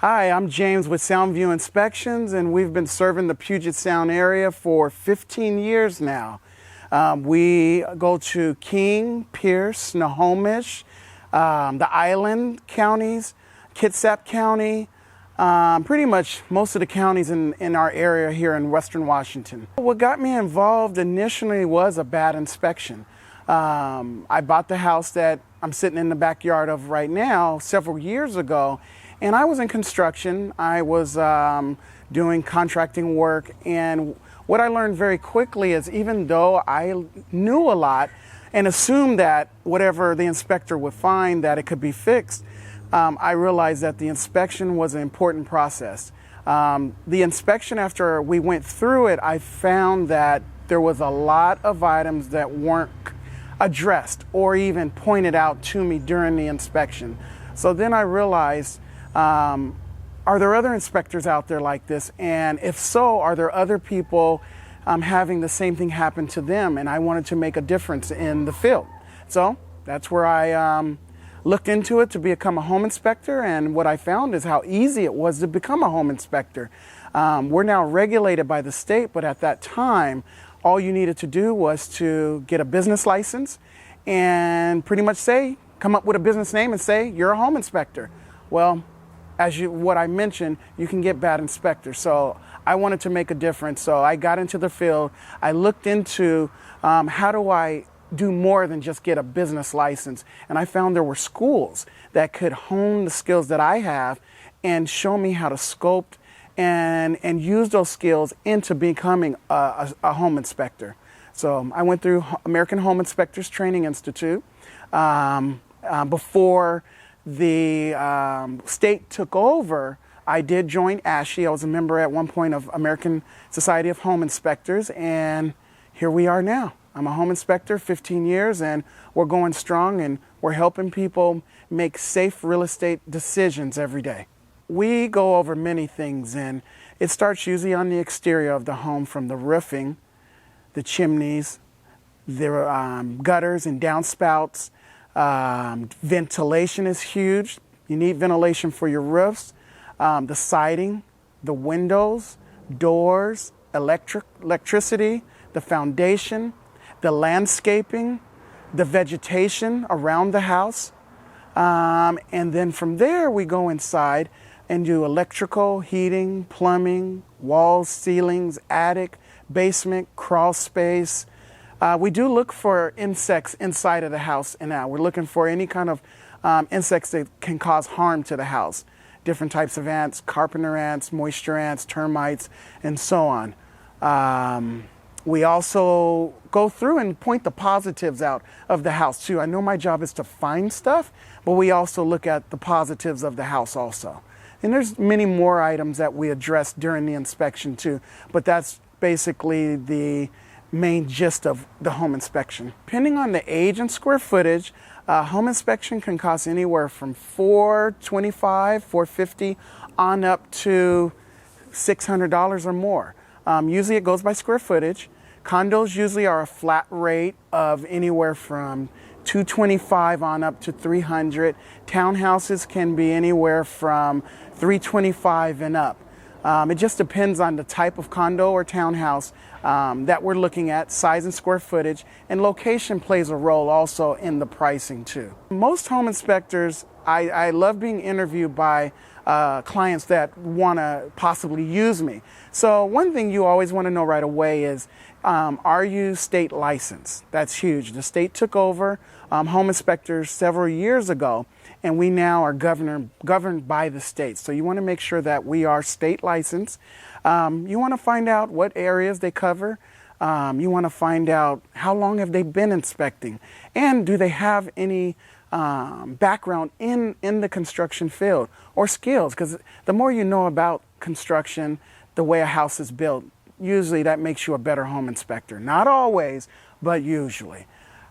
Hi, I'm James with Soundview Inspections, and we've been serving the Puget Sound area for 15 years now. We go to King, Pierce, Snohomish, the island counties, Kitsap County, pretty much most of the counties in our area here in Western Washington. What got me involved initially was a bad inspection. I bought the house that I'm sitting in the backyard of right now several years ago, and I was in construction. I was doing contracting work, and what I learned very quickly is even though I knew a lot and assumed that whatever the inspector would find that it could be fixed, I realized that the inspection was an important process. The inspection, after we went through it, I found that there was a lot of items that weren't addressed or even pointed out to me during the inspection. So then I realized, are there other inspectors out there like this? And if so, are there other people having the same thing happen to them? And I wanted to make a difference in the field. So that's where I looked into it to become a home inspector, and what I found is how easy it was to become a home inspector. We're now regulated by the state, but at that time, all you needed to do was to get a business license and pretty much come up with a business name and say, you're a home inspector. Well, what I mentioned, you can get bad inspectors. So I wanted to make a difference. So I got into the field. I looked into how do I do more than just get a business license. And I found there were schools that could hone the skills that I have and show me how to sculpt and use those skills into becoming a home inspector. So I went through American Home Inspectors Training Institute. Before the state took over, I did join ASHI. I was a member at one point of American Society of Home Inspectors, and here we are now. I'm a home inspector, 15 years, and we're going strong, and we're helping people make safe real estate decisions every day. We go over many things, and it starts usually on the exterior of the home, from the roofing, the chimneys, the gutters and downspouts. Ventilation is huge. You need ventilation for your roofs. The siding, the windows, doors, electricity, the foundation, the landscaping, the vegetation around the house. And then from there we go inside and do electrical, heating, plumbing, walls, ceilings, attic, basement, crawl space. We do look for insects inside of the house, and we're looking for any kind of insects that can cause harm to the house. Different types of ants, carpenter ants, moisture ants, termites, and so on. We also go through and point the positives out of the house too. I know my job is to find stuff, but we also look at the positives of the house also. And there's many more items that we address during the inspection too, but that's basically the main gist of the home inspection. Depending on the age and square footage, home inspection can cost anywhere from $425, $450 on up to $600 or more. Usually it goes by square footage. Condos usually are a flat rate of anywhere from $225 on up to $300. Townhouses can be anywhere from $325 and up. It just depends on the type of condo or townhouse that we're looking at, size and square footage, and location plays a role also in the pricing too. Most home inspectors, I love being interviewed by clients that want to possibly use me. So one thing you always want to know right away is, are you state licensed? That's huge. The state took over home inspectors several years ago, and we now are governed by the state. So you want to make sure that we are state licensed. You want to find out what areas they cover. You want to find out how long have they been inspecting, and do they have any background in the construction field or skills, because the more you know about construction, the way a house is built, usually that makes you a better home inspector. Not always, but usually.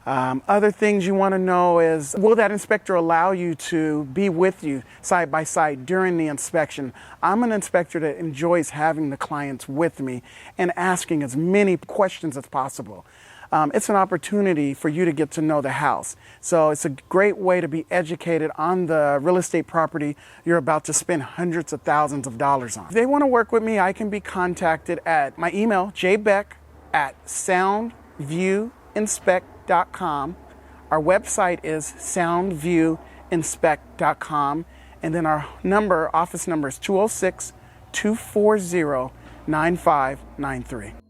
Other things you want to know is, will that inspector allow you to be with you side by side during the inspection? I'm an inspector that enjoys having the clients with me and asking as many questions as possible. it's an opportunity for you to get to know the house. So it's a great way to be educated on the real estate property you're about to spend hundreds of thousands of dollars on. If they want to work with me, I can be contacted at my email, jbeck@soundviewinspect.com. Our website is soundviewinspect.com. And then our office number is 206-240-9593.